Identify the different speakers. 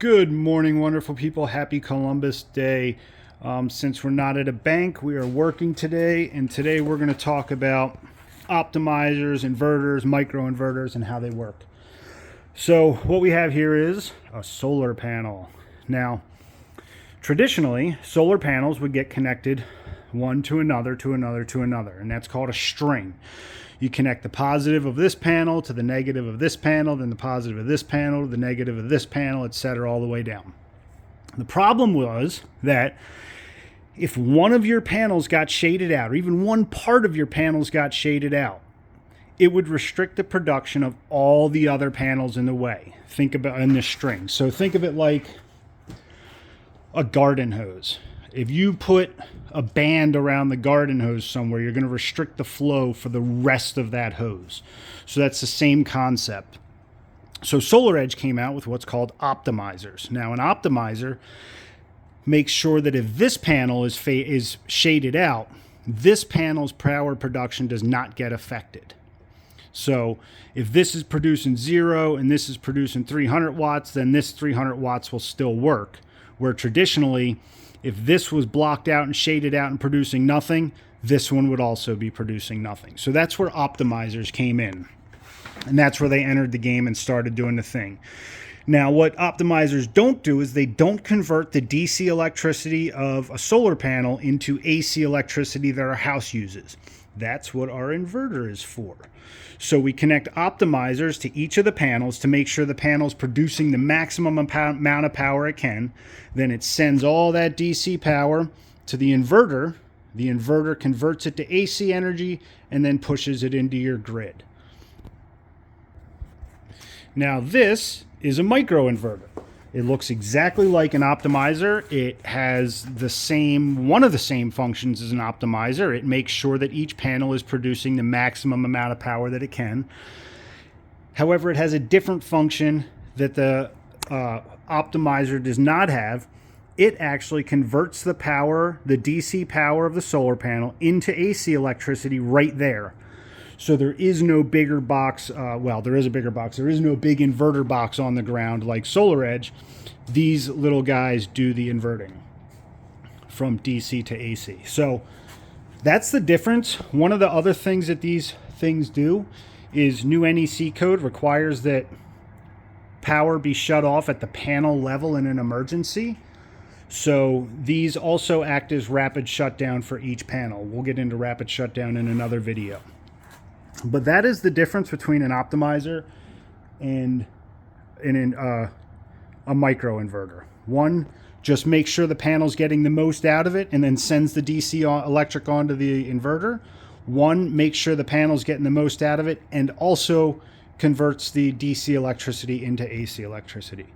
Speaker 1: Good morning, wonderful people. Happy Columbus Day. Since we're not at a bank, we are working today, and today we're going to talk about optimizers, inverters, microinverters, and how they work. So what we have here is a solar panel. Now, traditionally, solar panels would get connected one to another, to another, to another, and that's called a string. You connect the positive of this panel to the negative of this panel, then the positive of this panel to the negative of this panel, etc., all the way down. The problem was that if one of your panels got shaded out, or even one part of your panels got shaded out, it would restrict the production of all the other panels in the way. Think about in this string. So think of it like a garden hose. If you put a band around the garden hose somewhere, you're going to restrict the flow for the rest of that hose. So that's the same concept. So SolarEdge came out with what's called optimizers. Now, an optimizer makes sure that if this panel is shaded out, this panel's power production does not get affected. So if this is producing 0 and this is producing 300 watts, then this 300 watts will still work. Where traditionally, if this was blocked out and shaded out and producing nothing, this one would also be producing nothing. So that's where optimizers came in. And that's where they entered the game and started doing the thing. Now, what optimizers don't do is they don't convert the DC electricity of a solar panel into AC electricity that our house uses. That's what our inverter is for. So we connect optimizers to each of the panels to make sure the panel's producing the maximum amount of power it can. Then it sends all that DC power to the inverter. The inverter converts it to AC energy and then pushes it into your grid. Now this is a microinverter. It looks exactly like an optimizer. It has one of the same functions as an optimizer. It makes sure that each panel is producing the maximum amount of power that it can. However, it has a different function that the optimizer does not have. It actually converts the power, the DC power of the solar panel, into AC electricity right there. So there is no bigger box, well, there is a bigger box. There is no big inverter box on the ground like SolarEdge. These little guys do the inverting from DC to AC. So that's the difference. One of the other things that these things do is new NEC code requires that power be shut off at the panel level in an emergency. So these also act as rapid shutdown for each panel. We'll get into rapid shutdown in another video. But that is the difference between an optimizer and a microinverter. One just makes sure the panel's getting the most out of it and then sends the DC electric onto the inverter. One makes sure the panel's getting the most out of it and also converts the DC electricity into AC electricity.